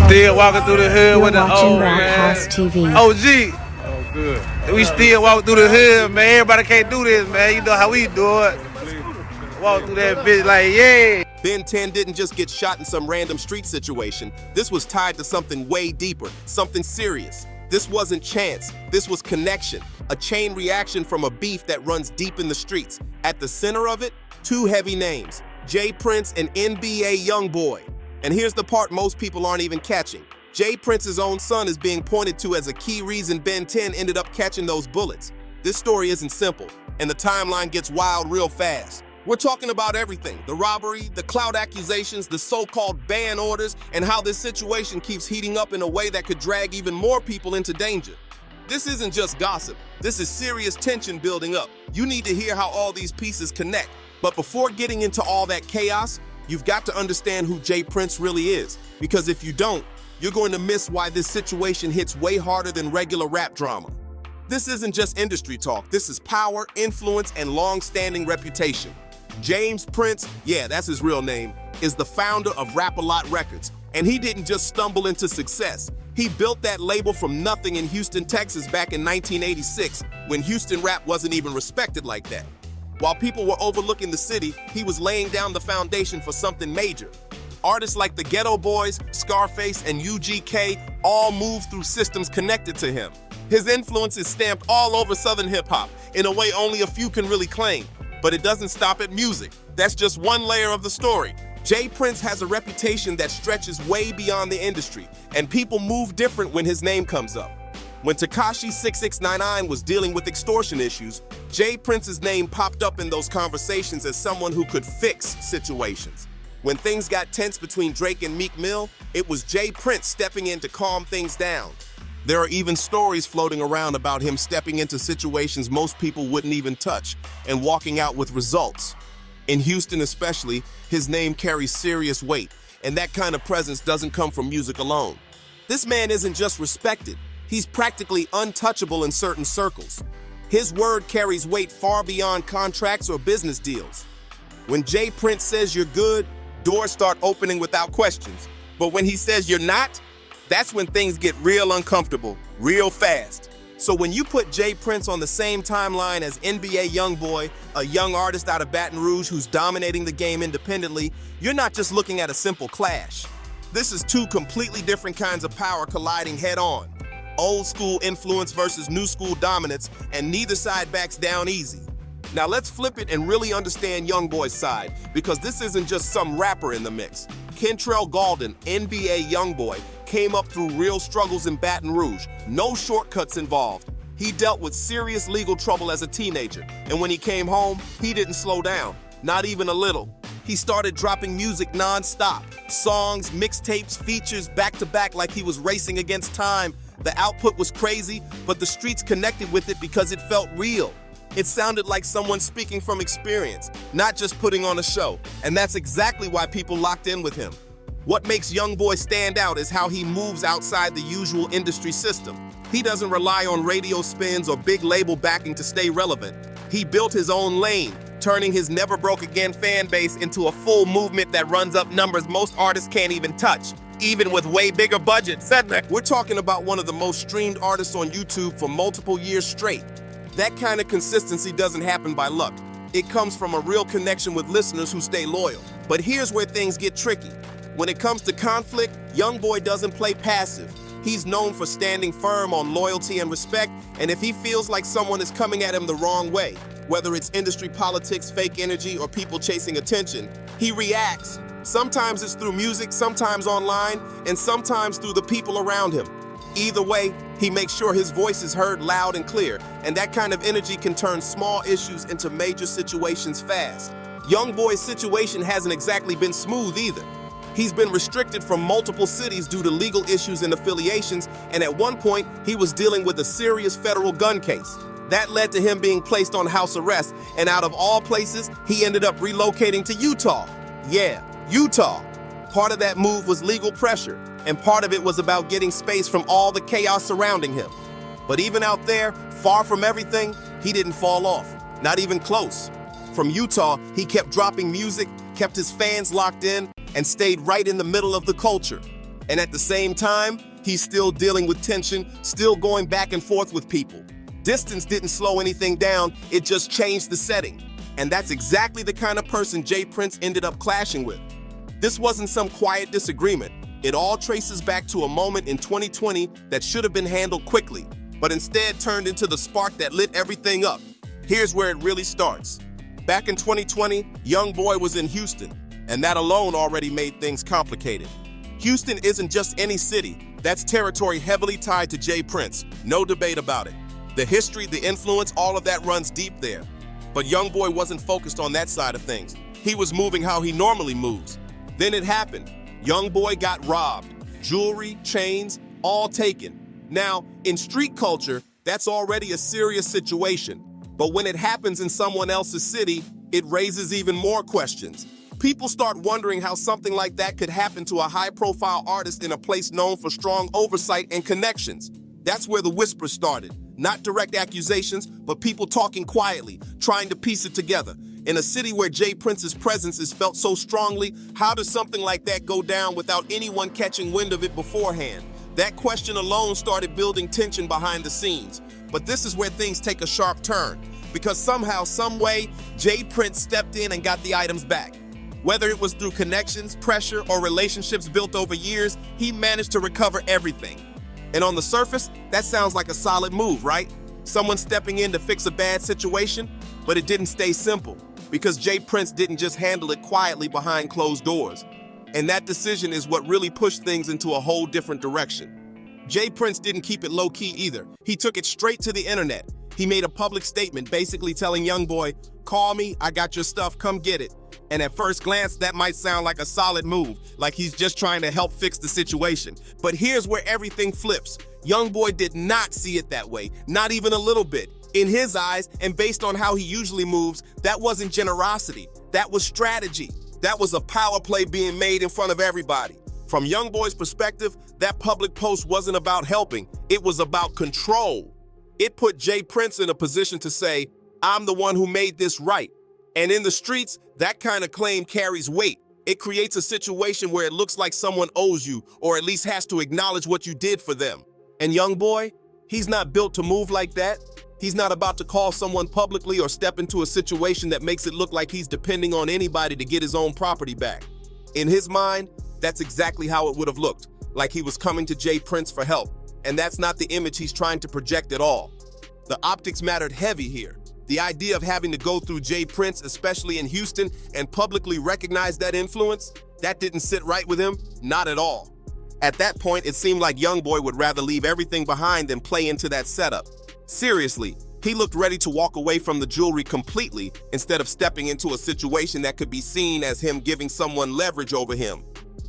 still walking through the hood with the old man. TV. OG. Oh, good. We still walk through the hood, man. Everybody can't do this, man. You know how we do it. Walk through that bitch like, yeah. Ben 10 didn't just get shot in some random street situation. This was tied to something way deeper, something serious. This wasn't chance, this was connection, a chain reaction from a beef that runs deep in the streets. At the center of it, two heavy names, J Prince and NBA YoungBoy. And here's the part most people aren't even catching. J Prince's own son is being pointed to as a key reason Ben 10 ended up catching those bullets. This story isn't simple, and the timeline gets wild real fast. We're talking about everything, the robbery, the clout accusations, the so-called ban orders, and how this situation keeps heating up in a way that could drag even more people into danger. This isn't just gossip, this is serious tension building up. You need to hear how all these pieces connect. But before getting into all that chaos, you've got to understand who J Prince really is. Because if you don't, you're going to miss why this situation hits way harder than regular rap drama. This isn't just industry talk, this is power, influence, and long-standing reputation. James Prince, yeah, that's his real name, is the founder of Rap-A-Lot Records. And he didn't just stumble into success. He built that label from nothing in Houston, Texas back in 1986, when Houston rap wasn't even respected like that. While people were overlooking the city, he was laying down the foundation for something major. Artists like the Ghetto Boys, Scarface, and UGK all moved through systems connected to him. His influence is stamped all over Southern hip-hop, in a way only a few can really claim. But it doesn't stop at music. That's just one layer of the story. J Prince has a reputation that stretches way beyond the industry, and people move different when his name comes up. When Tekashi 6699 was dealing with extortion issues, J Prince's name popped up in those conversations as someone who could fix situations. When things got tense between Drake and Meek Mill, it was J Prince stepping in to calm things down. There are even stories floating around about him stepping into situations most people wouldn't even touch and walking out with results. In Houston especially, his name carries serious weight, and that kind of presence doesn't come from music alone. This man isn't just respected, he's practically untouchable in certain circles. His word carries weight far beyond contracts or business deals. When J Prince says you're good, doors start opening without questions. But when he says you're not, that's when things get real uncomfortable, real fast. So when you put J Prince on the same timeline as NBA YoungBoy, a young artist out of Baton Rouge who's dominating the game independently, you're not just looking at a simple clash. This is two completely different kinds of power colliding head-on. Old school influence versus new school dominance, and neither side backs down easy. Now let's flip it and really understand YoungBoy's side, because this isn't just some rapper in the mix. Kentrell Gaulden, NBA YoungBoy, came up through real struggles in Baton Rouge, no shortcuts involved. He dealt with serious legal trouble as a teenager, and when he came home, he didn't slow down, not even a little. He started dropping music non-stop, songs, mixtapes, features back-to-back like he was racing against time. The output was crazy, but the streets connected with it because it felt real. It sounded like someone speaking from experience, not just putting on a show, and that's exactly why people locked in with him. What makes YoungBoy stand out is how he moves outside the usual industry system. He doesn't rely on radio spins or big label backing to stay relevant. He built his own lane, turning his Never Broke Again fan base into a full movement that runs up numbers most artists can't even touch, even with way bigger budgets. We're talking about one of the most streamed artists on YouTube for multiple years straight. That kind of consistency doesn't happen by luck. It comes from a real connection with listeners who stay loyal. But here's where things get tricky. When it comes to conflict, YoungBoy doesn't play passive. He's known for standing firm on loyalty and respect, and if he feels like someone is coming at him the wrong way, whether it's industry politics, fake energy, or people chasing attention, he reacts. Sometimes it's through music, sometimes online, and sometimes through the people around him. Either way, he makes sure his voice is heard loud and clear, and that kind of energy can turn small issues into major situations fast. YoungBoy's situation hasn't exactly been smooth either. He's been restricted from multiple cities due to legal issues and affiliations, and at one point, he was dealing with a serious federal gun case. That led to him being placed on house arrest, and out of all places, he ended up relocating to Utah. Yeah, Utah. Part of that move was legal pressure, and part of it was about getting space from all the chaos surrounding him. But even out there, far from everything, he didn't fall off, not even close. From Utah, he kept dropping music, kept his fans locked in, and stayed right in the middle of the culture. And at the same time, he's still dealing with tension, still going back and forth with people. Distance didn't slow anything down, it just changed the setting. And that's exactly the kind of person J. Prince ended up clashing with. This wasn't some quiet disagreement. It all traces back to a moment in 2020 that should have been handled quickly, but instead turned into the spark that lit everything up. Here's where it really starts. Back in 2020, YoungBoy was in Houston, and that alone already made things complicated. Houston isn't just any city. That's territory heavily tied to J. Prince. No debate about it. The history, the influence, all of that runs deep there. But YoungBoy wasn't focused on that side of things. He was moving how he normally moves. Then it happened. YoungBoy got robbed. Jewelry, chains, all taken. Now, in street culture, that's already a serious situation. But when it happens in someone else's city, it raises even more questions. People start wondering how something like that could happen to a high-profile artist in a place known for strong oversight and connections. That's where the whispers started. Not direct accusations, but people talking quietly, trying to piece it together. In a city where J. Prince's presence is felt so strongly, how does something like that go down without anyone catching wind of it beforehand? That question alone started building tension behind the scenes. But this is where things take a sharp turn, because somehow, some way, J. Prince stepped in and got the items back. Whether it was through connections, pressure, or relationships built over years, he managed to recover everything. And on the surface, that sounds like a solid move, right? Someone stepping in to fix a bad situation, but it didn't stay simple, because J. Prince didn't just handle it quietly behind closed doors. And that decision is what really pushed things into a whole different direction. J. Prince didn't keep it low-key either. He took it straight to the internet. He made a public statement basically telling YoungBoy, "Call me, I got your stuff, come get it." And at first glance, that might sound like a solid move, like he's just trying to help fix the situation. But here's where everything flips. YoungBoy did not see it that way, not even a little bit. In his eyes, and based on how he usually moves, that wasn't generosity. That was strategy. That was a power play being made in front of everybody. From YoungBoy's perspective, that public post wasn't about helping. It was about control. It put J. Prince in a position to say, "I'm the one who made this right." And in the streets, that kind of claim carries weight. It creates a situation where it looks like someone owes you, or at least has to acknowledge what you did for them. And YoungBoy, he's not built to move like that. He's not about to call someone publicly or step into a situation that makes it look like he's depending on anybody to get his own property back. In his mind, that's exactly how it would have looked, like he was coming to J. Prince for help. And that's not the image he's trying to project at all. The optics mattered heavy here. The idea of having to go through J. Prince, especially in Houston, and publicly recognize that influence, that didn't sit right with him, not at all. At that point, it seemed like YoungBoy would rather leave everything behind than play into that setup. Seriously, he looked ready to walk away from the jewelry completely instead of stepping into a situation that could be seen as him giving someone leverage over him.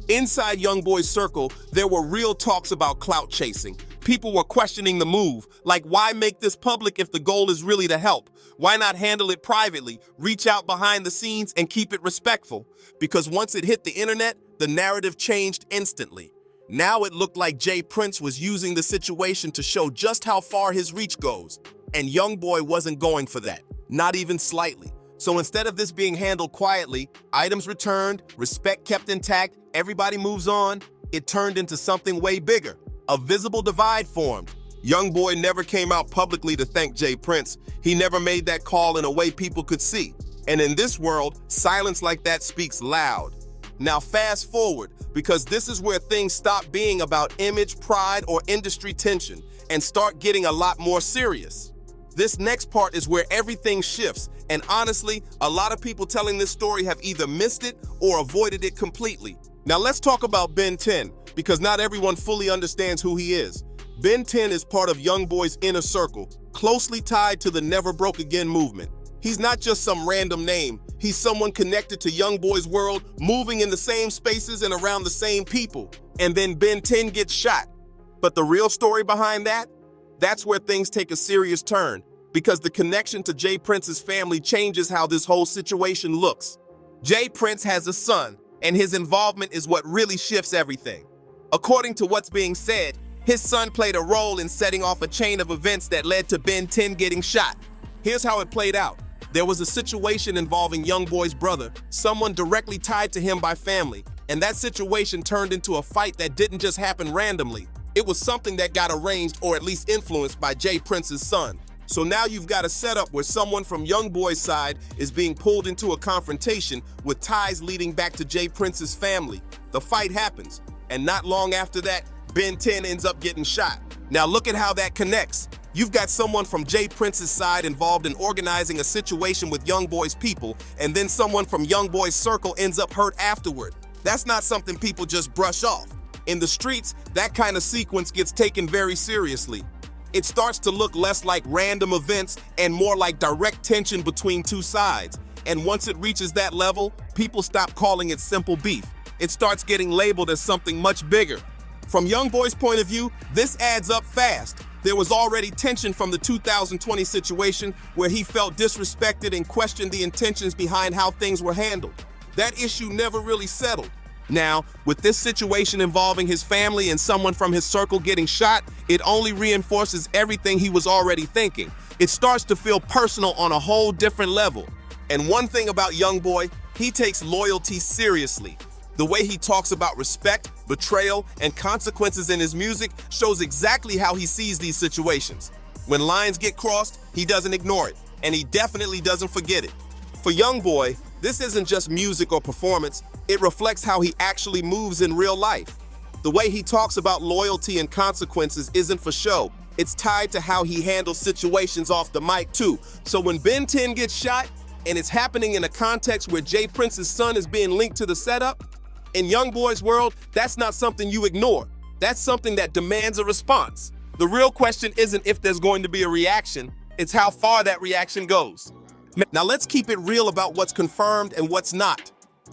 Inside YoungBoy's circle, there were real talks about clout chasing. People were questioning the move, like why make this public if the goal is really to help? Why not handle it privately, reach out behind the scenes and keep it respectful? Because once it hit the internet, the narrative changed instantly. Now it looked like J. Prince was using the situation to show just how far his reach goes. And YoungBoy wasn't going for that, not even slightly. So instead of this being handled quietly, items returned, respect kept intact, everybody moves on, it turned into something way bigger. A visible divide formed. YoungBoy never came out publicly to thank J. Prince. He never made that call in a way people could see. And in this world, silence like that speaks loud. Now fast forward, because this is where things stop being about image, pride, or industry tension and start getting a lot more serious. This next part is where everything shifts, and honestly, a lot of people telling this story have either missed it or avoided it completely. Now let's talk about Ben 10, because not everyone fully understands who he is. Ben 10 is part of YoungBoy's inner circle, closely tied to the Never Broke Again movement. He's not just some random name, he's someone connected to YoungBoy's world, moving in the same spaces and around the same people. And then Ben 10 gets shot. But the real story behind that? That's where things take a serious turn, because the connection to J. Prince's family changes how this whole situation looks. J. Prince has a son, and his involvement is what really shifts everything. According to what's being said, his son played a role in setting off a chain of events that led to Ben 10 getting shot. Here's how it played out. There was a situation involving YoungBoy's brother, someone directly tied to him by family. And that situation turned into a fight that didn't just happen randomly. It was something that got arranged or at least influenced by Jay Prince's son. So now you've got a setup where someone from YoungBoy's side is being pulled into a confrontation with ties leading back to Jay Prince's family. The fight happens, and not long after that, Ben 10 ends up getting shot. Now look at how that connects. You've got someone from Jay Prince's side involved in organizing a situation with YoungBoy's people, and then someone from YoungBoy's circle ends up hurt afterward. That's not something people just brush off. In the streets, that kind of sequence gets taken very seriously. It starts to look less like random events and more like direct tension between two sides. And once it reaches that level, people stop calling it simple beef. It starts getting labeled as something much bigger. From YoungBoy's point of view, this adds up fast. There was already tension from the 2020 situation where he felt disrespected and questioned the intentions behind how things were handled. That issue never really settled. Now, with this situation involving his family and someone from his circle getting shot, it only reinforces everything he was already thinking. It starts to feel personal on a whole different level. And one thing about YoungBoy, he takes loyalty seriously. The way he talks about respect, betrayal, and consequences in his music shows exactly how he sees these situations. When lines get crossed, he doesn't ignore it, and he definitely doesn't forget it. For YoungBoy, this isn't just music or performance, it reflects how he actually moves in real life. The way he talks about loyalty and consequences isn't for show. It's tied to how he handles situations off the mic too. So when Ben 10 gets shot, and it's happening in a context where Jay Prince's son is being linked to the setup, in YoungBoy's world, that's not something you ignore. That's something that demands a response. The real question isn't if there's going to be a reaction, it's how far that reaction goes. Now let's keep it real about what's confirmed and what's not.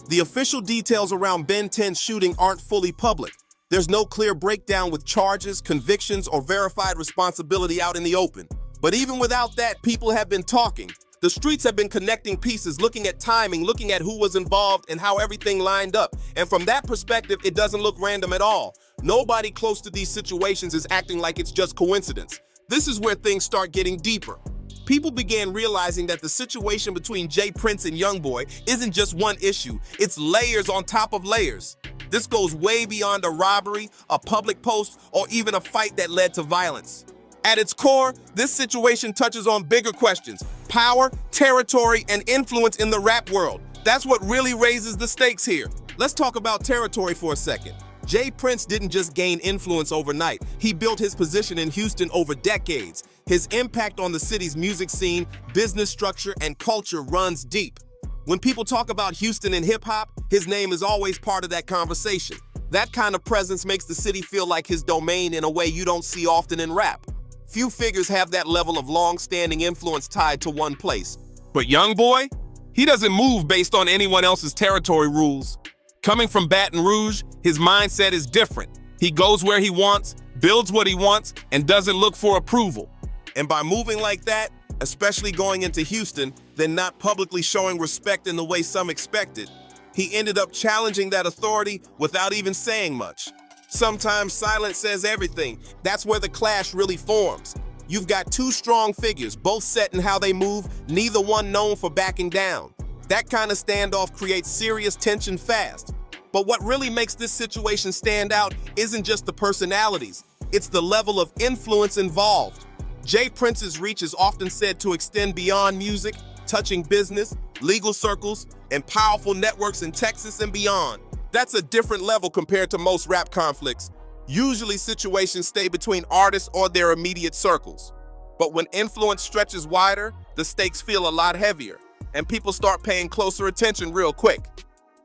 The official details around Ben 10's shooting aren't fully public. There's no clear breakdown with charges, convictions, or verified responsibility out in the open. But even without that, people have been talking. The streets have been connecting pieces, looking at timing, looking at who was involved and how everything lined up. And from that perspective, it doesn't look random at all. Nobody close to these situations is acting like it's just coincidence. This is where things start getting deeper. People began realizing that the situation between Jay Prince and YoungBoy isn't just one issue, it's layers on top of layers. This goes way beyond a robbery, a public post, or even a fight that led to violence. At its core, this situation touches on bigger questions: power, territory, and influence in the rap world. That's what really raises the stakes here. Let's talk about territory for a second. Jay Prince didn't just gain influence overnight. He built his position in Houston over decades. His impact on the city's music scene, business structure, and culture runs deep. When people talk about Houston and hip-hop, his name is always part of that conversation. That kind of presence makes the city feel like his domain in a way you don't see often in rap. Few figures have that level of long-standing influence tied to one place. But YoungBoy, he doesn't move based on anyone else's territory rules. Coming from Baton Rouge, his mindset is different. He goes where he wants, builds what he wants, and doesn't look for approval. And by moving like that, especially going into Houston, then not publicly showing respect in the way some expected, he ended up challenging that authority without even saying much. Sometimes silence says everything. That's where the clash really forms. You've got two strong figures, both set in how they move, neither one known for backing down. That kind of standoff creates serious tension fast. But what really makes this situation stand out isn't just the personalities, it's the level of influence involved. Jay Prince's reach is often said to extend beyond music, touching business, legal circles, and powerful networks in Texas and beyond. That's a different level compared to most rap conflicts. Usually situations stay between artists or their immediate circles. But when influence stretches wider, the stakes feel a lot heavier, and people start paying closer attention real quick.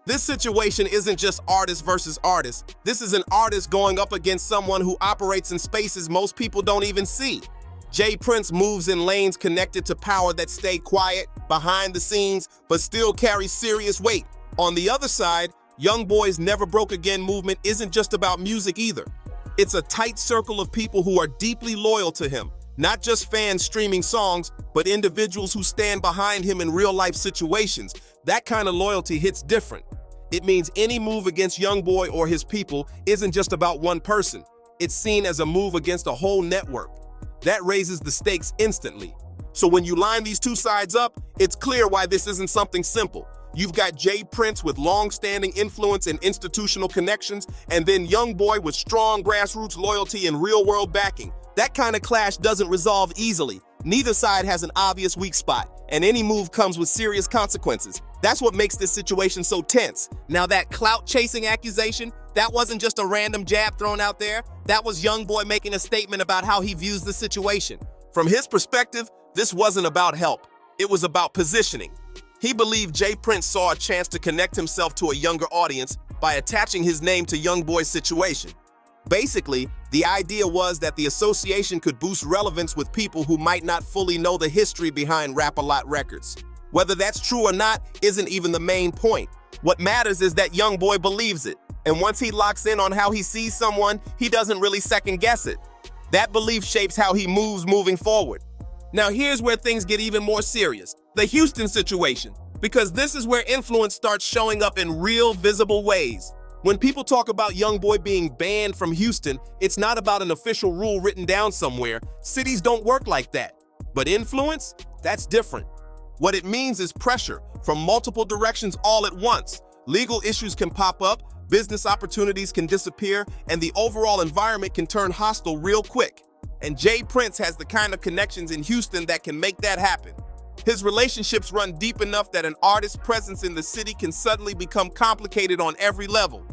This situation isn't just artist versus artist. This is an artist going up against someone who operates in spaces most people don't even see. Jay Prince moves in lanes connected to power that stay quiet, behind the scenes, but still carry serious weight. On the other side, YoungBoy's Never Broke Again movement isn't just about music either. It's a tight circle of people who are deeply loyal to him, not just fans streaming songs, but individuals who stand behind him in real-life situations. That kind of loyalty hits different. It means any move against YoungBoy or his people isn't just about one person. It's seen as a move against a whole network. That raises the stakes instantly. So when you line these two sides up, it's clear why this isn't something simple. You've got Jay Prince with long-standing influence and institutional connections, and then YoungBoy with strong grassroots loyalty and real-world backing. That kind of clash doesn't resolve easily. Neither side has an obvious weak spot, and any move comes with serious consequences. That's what makes this situation so tense. Now that clout-chasing accusation, that wasn't just a random jab thrown out there. That was YoungBoy making a statement about how he views the situation. From his perspective, this wasn't about help. It was about positioning. He believed Jay Prince saw a chance to connect himself to a younger audience by attaching his name to YoungBoy's situation. Basically, the idea was that the association could boost relevance with people who might not fully know the history behind Rap-A-Lot records. Whether that's true or not isn't even the main point. What matters is that YoungBoy believes it, and once he locks in on how he sees someone, he doesn't really second guess it. That belief shapes how he moves moving forward. Now here's where things get even more serious. The Houston situation, because this is where influence starts showing up in real, visible ways. When people talk about YoungBoy being banned from Houston, it's not about an official rule written down somewhere. Cities don't work like that. But influence? That's different. What it means is pressure from multiple directions all at once. Legal issues can pop up, business opportunities can disappear, and the overall environment can turn hostile real quick. And Jay Prince has the kind of connections in Houston that can make that happen. His relationships run deep enough that an artist's presence in the city can suddenly become complicated on every level.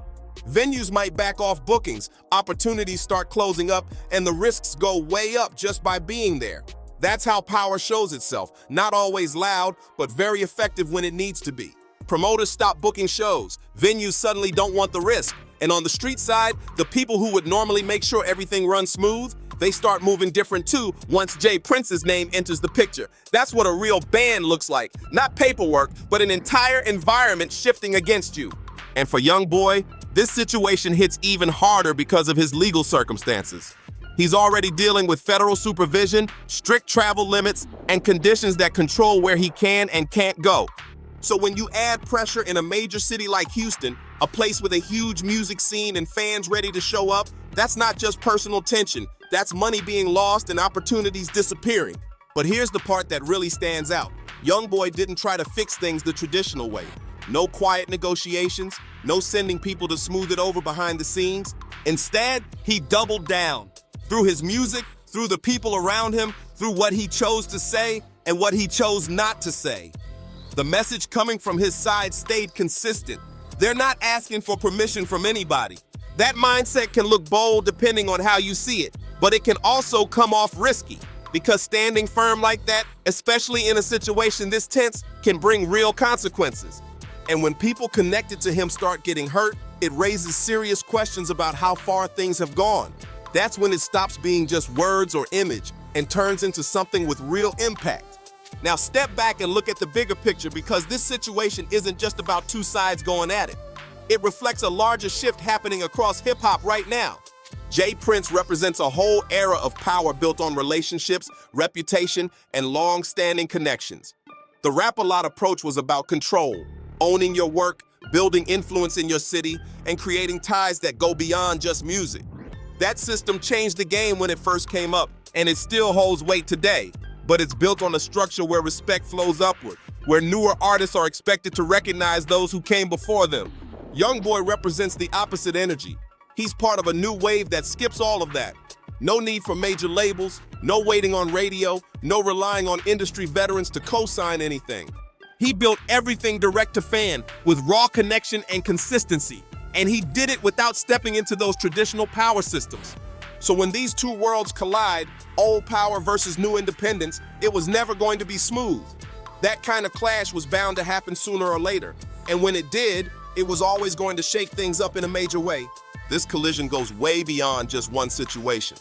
Venues might back off bookings, opportunities start closing up, and the risks go way up just by being there. That's how power shows itself, not always loud, but very effective when it needs to be. Promoters stop booking shows, venues suddenly don't want the risk, and on the street side, the people who would normally make sure everything runs smooth, they start moving different too once Jay Prince's name enters the picture. That's what a real ban looks like. Not paperwork, but an entire environment shifting against you. And for YoungBoy, this situation hits even harder because of his legal circumstances. He's already dealing with federal supervision, strict travel limits, and conditions that control where he can and can't go. So when you add pressure in a major city like Houston, a place with a huge music scene and fans ready to show up, that's not just personal tension. That's money being lost and opportunities disappearing. But here's the part that really stands out. YoungBoy didn't try to fix things the traditional way. No quiet negotiations, no sending people to smooth it over behind the scenes. Instead, he doubled down. Through his music, through the people around him, through what he chose to say and what he chose not to say. The message coming from his side stayed consistent. They're not asking for permission from anybody. That mindset can look bold depending on how you see it, but it can also come off risky because standing firm like that, especially in a situation this tense, can bring real consequences. And when people connected to him start getting hurt, it raises serious questions about how far things have gone. That's when it stops being just words or image and turns into something with real impact. Now step back and look at the bigger picture because this situation isn't just about two sides going at it. It reflects a larger shift happening across hip-hop right now. Jay Prince represents a whole era of power built on relationships, reputation, and long-standing connections. The Rap-A-Lot approach was about control, owning your work, building influence in your city, and creating ties that go beyond just music. That system changed the game when it first came up, and it still holds weight today. But it's built on a structure where respect flows upward, where newer artists are expected to recognize those who came before them. YoungBoy represents the opposite energy. He's part of a new wave that skips all of that. No need for major labels, no waiting on radio, no relying on industry veterans to co-sign anything. He built everything direct to fan with raw connection and consistency, and he did it without stepping into those traditional power systems. So when these two worlds collide, old power versus new independence, it was never going to be smooth. That kind of clash was bound to happen sooner or later. And when it did, it was always going to shake things up in a major way. This collision goes way beyond just one situation.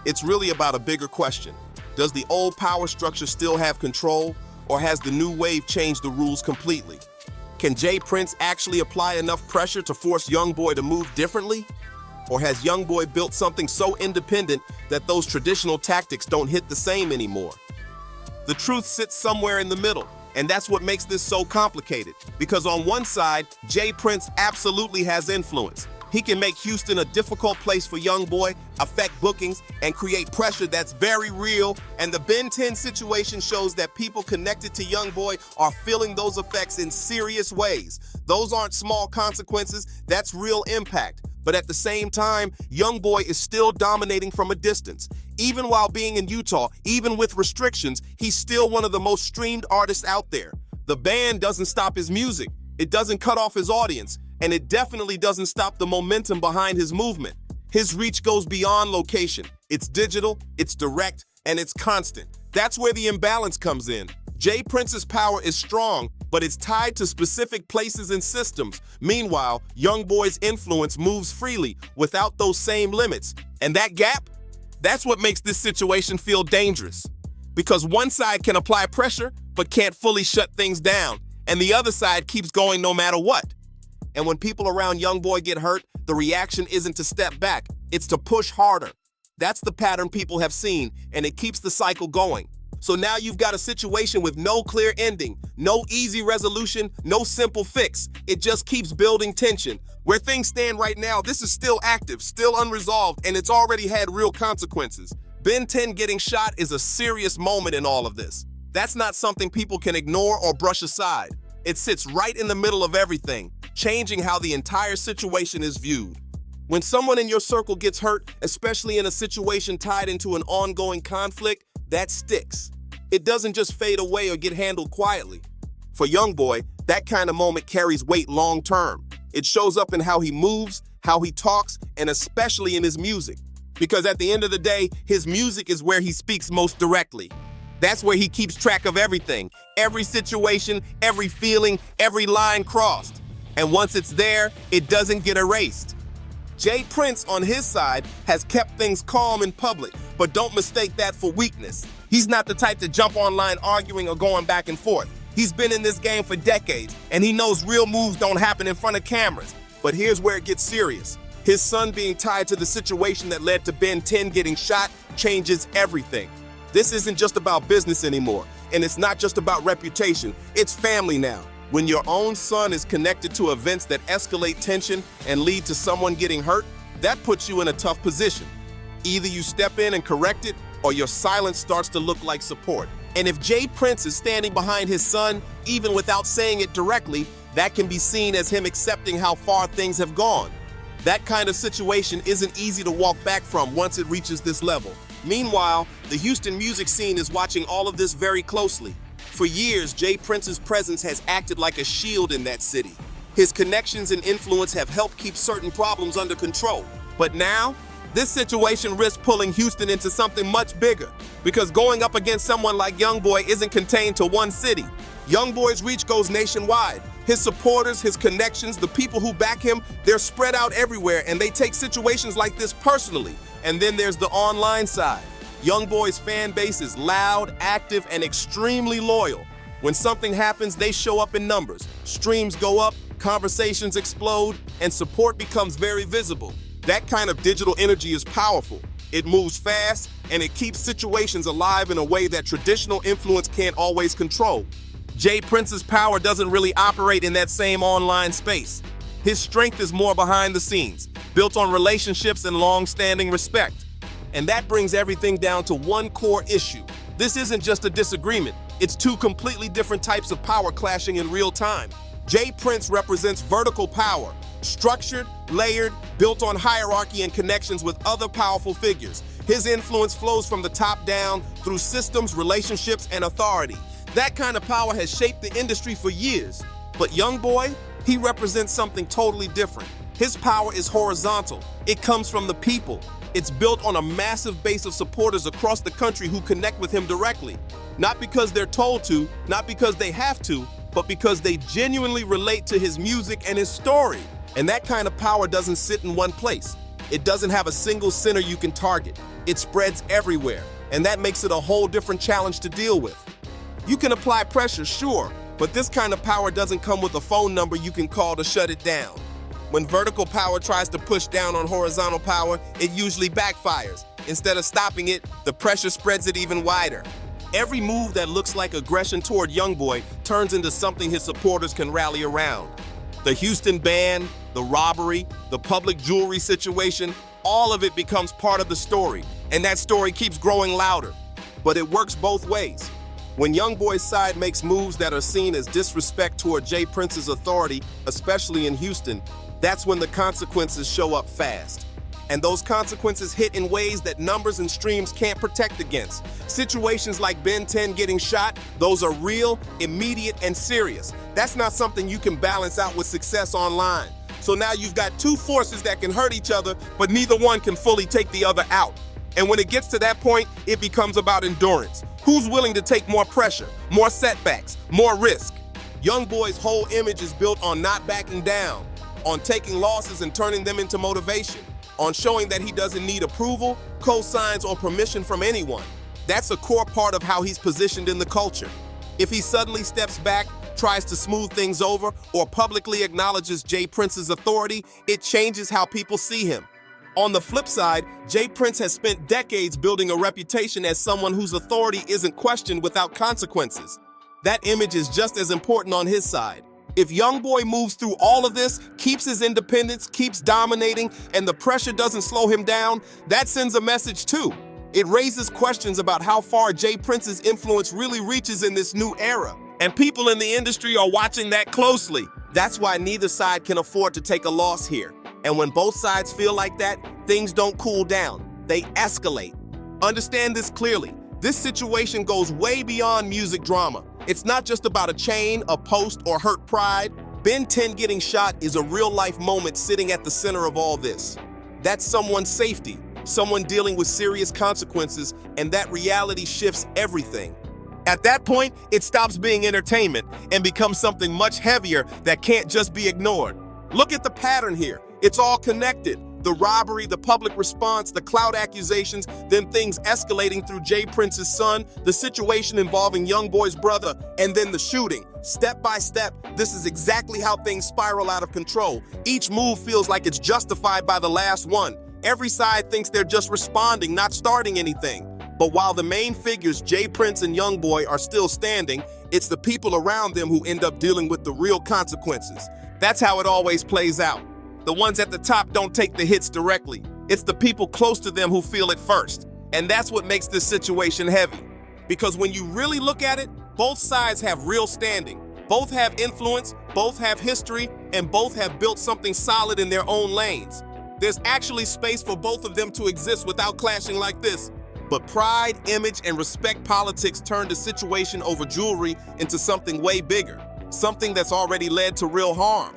It's really about a bigger question. Does the old power structure still have control, or has the new wave changed the rules completely? Can Jay Prince actually apply enough pressure to force YoungBoy to move differently? Or has YoungBoy built something so independent that those traditional tactics don't hit the same anymore? The truth sits somewhere in the middle, and that's what makes this so complicated. Because on one side, Jay Prince absolutely has influence. He can make Houston a difficult place for YoungBoy affect bookings, and create pressure that's very real. And the Ben 10 situation shows that people connected to YoungBoy are feeling those effects in serious ways. Those aren't small consequences, that's real impact. But at the same time, YoungBoy is still dominating from a distance. Even while being in Utah, even with restrictions, he's still one of the most streamed artists out there. The ban doesn't stop his music, it doesn't cut off his audience, and it definitely doesn't stop the momentum behind his movement. His reach goes beyond location. It's digital, it's direct, and it's constant. That's where the imbalance comes in. J. Prince's power is strong, but it's tied to specific places and systems. Meanwhile, YoungBoy's influence moves freely without those same limits. And that gap? That's what makes this situation feel dangerous. Because one side can apply pressure, but can't fully shut things down, and the other side keeps going no matter what. And when people around YoungBoy get hurt, the reaction isn't to step back, it's to push harder. That's the pattern people have seen, and it keeps the cycle going. So now you've got a situation with no clear ending, no easy resolution, no simple fix. It just keeps building tension. Where things stand right now, this is still active, still unresolved, and it's already had real consequences. Ben 10 getting shot is a serious moment in all of this. That's not something people can ignore or brush aside. It sits right in the middle of everything, changing how the entire situation is viewed. When someone in your circle gets hurt, especially in a situation tied into an ongoing conflict, that sticks. It doesn't just fade away or get handled quietly. For YoungBoy, that kind of moment carries weight long term. It shows up in how he moves, how he talks, and especially in his music. Because at the end of the day, his music is where he speaks most directly. That's where he keeps track of everything, every situation, every feeling, every line crossed. And once it's there, it doesn't get erased. J. Prince, on his side, has kept things calm in public, but don't mistake that for weakness. He's not the type to jump online arguing or going back and forth. He's been in this game for decades, and he knows real moves don't happen in front of cameras. But here's where it gets serious. His son being tied to the situation that led to Ben 10 getting shot changes everything. This isn't just about business anymore, and it's not just about reputation, it's family now. When your own son is connected to events that escalate tension and lead to someone getting hurt, that puts you in a tough position. Either you step in and correct it, or your silence starts to look like support. And if J. Prince is standing behind his son, even without saying it directly, that can be seen as him accepting how far things have gone. That kind of situation isn't easy to walk back from once it reaches this level. Meanwhile, the Houston music scene is watching all of this very closely. For years, J. Prince's presence has acted like a shield in that city. His connections and influence have helped keep certain problems under control. But now, this situation risks pulling Houston into something much bigger, because going up against someone like YoungBoy isn't contained to one city. YoungBoy's reach goes nationwide. His supporters, his connections, the people who back him, they're spread out everywhere, and they take situations like this personally. And then there's the online side. YoungBoy's fan base is loud, active, and extremely loyal. When something happens, they show up in numbers. Streams go up, conversations explode, and support becomes very visible. That kind of digital energy is powerful. It moves fast, and it keeps situations alive in a way that traditional influence can't always control. J. Prince's power doesn't really operate in that same online space. His strength is more behind the scenes, built on relationships and long-standing respect. And that brings everything down to one core issue. This isn't just a disagreement, it's two completely different types of power clashing in real time. J. Prince represents vertical power, structured, layered, built on hierarchy and connections with other powerful figures. His influence flows from the top down through systems, relationships, and authority. That kind of power has shaped the industry for years. But YoungBoy, he represents something totally different. His power is horizontal. It comes from the people. It's built on a massive base of supporters across the country who connect with him directly. Not because they're told to, not because they have to, but because they genuinely relate to his music and his story. And that kind of power doesn't sit in one place. It doesn't have a single center you can target. It spreads everywhere, and that makes it a whole different challenge to deal with. You can apply pressure, sure, but this kind of power doesn't come with a phone number you can call to shut it down. When vertical power tries to push down on horizontal power, it usually backfires. Instead of stopping it, the pressure spreads it even wider. Every move that looks like aggression toward YoungBoy turns into something his supporters can rally around. The Houston ban, the robbery, the public jewelry situation, All of it becomes part of the story, and that story keeps growing louder. But it works both ways. When YoungBoy's side makes moves that are seen as disrespect toward J. Prince's authority, especially in Houston, that's when the consequences show up fast. And those consequences hit in ways that numbers and streams can't protect against. Situations like Ben 10 getting shot, those are real, immediate, and serious. That's not something you can balance out with success online. So now you've got two forces that can hurt each other, but neither one can fully take the other out. And when it gets to that point, it becomes about endurance. Who's willing to take more pressure, more setbacks, more risk? YoungBoy's whole image is built on not backing down, on taking losses and turning them into motivation, on showing that he doesn't need approval, cosigns, or permission from anyone. That's a core part of how he's positioned in the culture. If he suddenly steps back, tries to smooth things over, or publicly acknowledges J. Prince's authority, it changes how people see him. On the flip side, J. Prince has spent decades building a reputation as someone whose authority isn't questioned without consequences. That image is just as important on his side. If YoungBoy moves through all of this, keeps his independence, keeps dominating, and the pressure doesn't slow him down, that sends a message too. It raises questions about how far J. Prince's influence really reaches in this new era. And people in the industry are watching that closely. That's why neither side can afford to take a loss here. And when both sides feel like that, things don't cool down, they escalate. Understand this clearly. This situation goes way beyond music drama. It's not just about a chain, a post, or hurt pride. Ben 10 getting shot is a real-life moment sitting at the center of all this. That's someone's safety, someone dealing with serious consequences, and that reality shifts everything. At that point, it stops being entertainment and becomes something much heavier that can't just be ignored. Look at the pattern here. It's all connected. The robbery, the public response, the clout accusations, then things escalating through J. Prince's son, the situation involving YoungBoy's brother, and then the shooting. Step by step, this is exactly how things spiral out of control. Each move feels like it's justified by the last one. Every side thinks they're just responding, not starting anything. But while the main figures, J. Prince and YoungBoy, are still standing, it's the people around them who end up dealing with the real consequences. That's how it always plays out. The ones at the top don't take the hits directly. It's the people close to them who feel it first. And that's what makes this situation heavy. Because when you really look at it, both sides have real standing. Both have influence, both have history, and both have built something solid in their own lanes. There's actually space for both of them to exist without clashing like this. But pride, image, and respect politics turned a situation over jewelry into something way bigger. Something that's already led to real harm.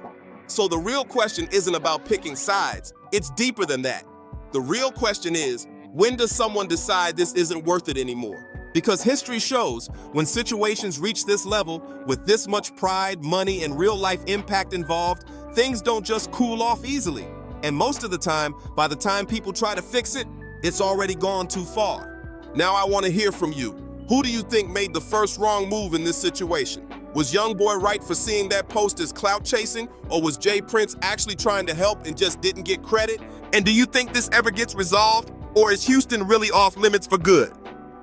So the real question isn't about picking sides. It's deeper than that. The real question is, when does someone decide this isn't worth it anymore? Because history shows when situations reach this level, with this much pride, money, and real-life impact involved, things don't just cool off easily. And most of the time, by the time people try to fix it, it's already gone too far. Now I want to hear from you. Who do you think made the first wrong move in this situation? Was YoungBoy right for seeing that post as clout chasing, or was J. Prince actually trying to help and just didn't get credit? And do you think this ever gets resolved, or is Houston really off limits for good?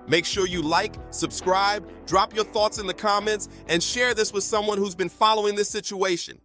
Make sure you like, subscribe, drop your thoughts in the comments, and share this with someone who's been following this situation.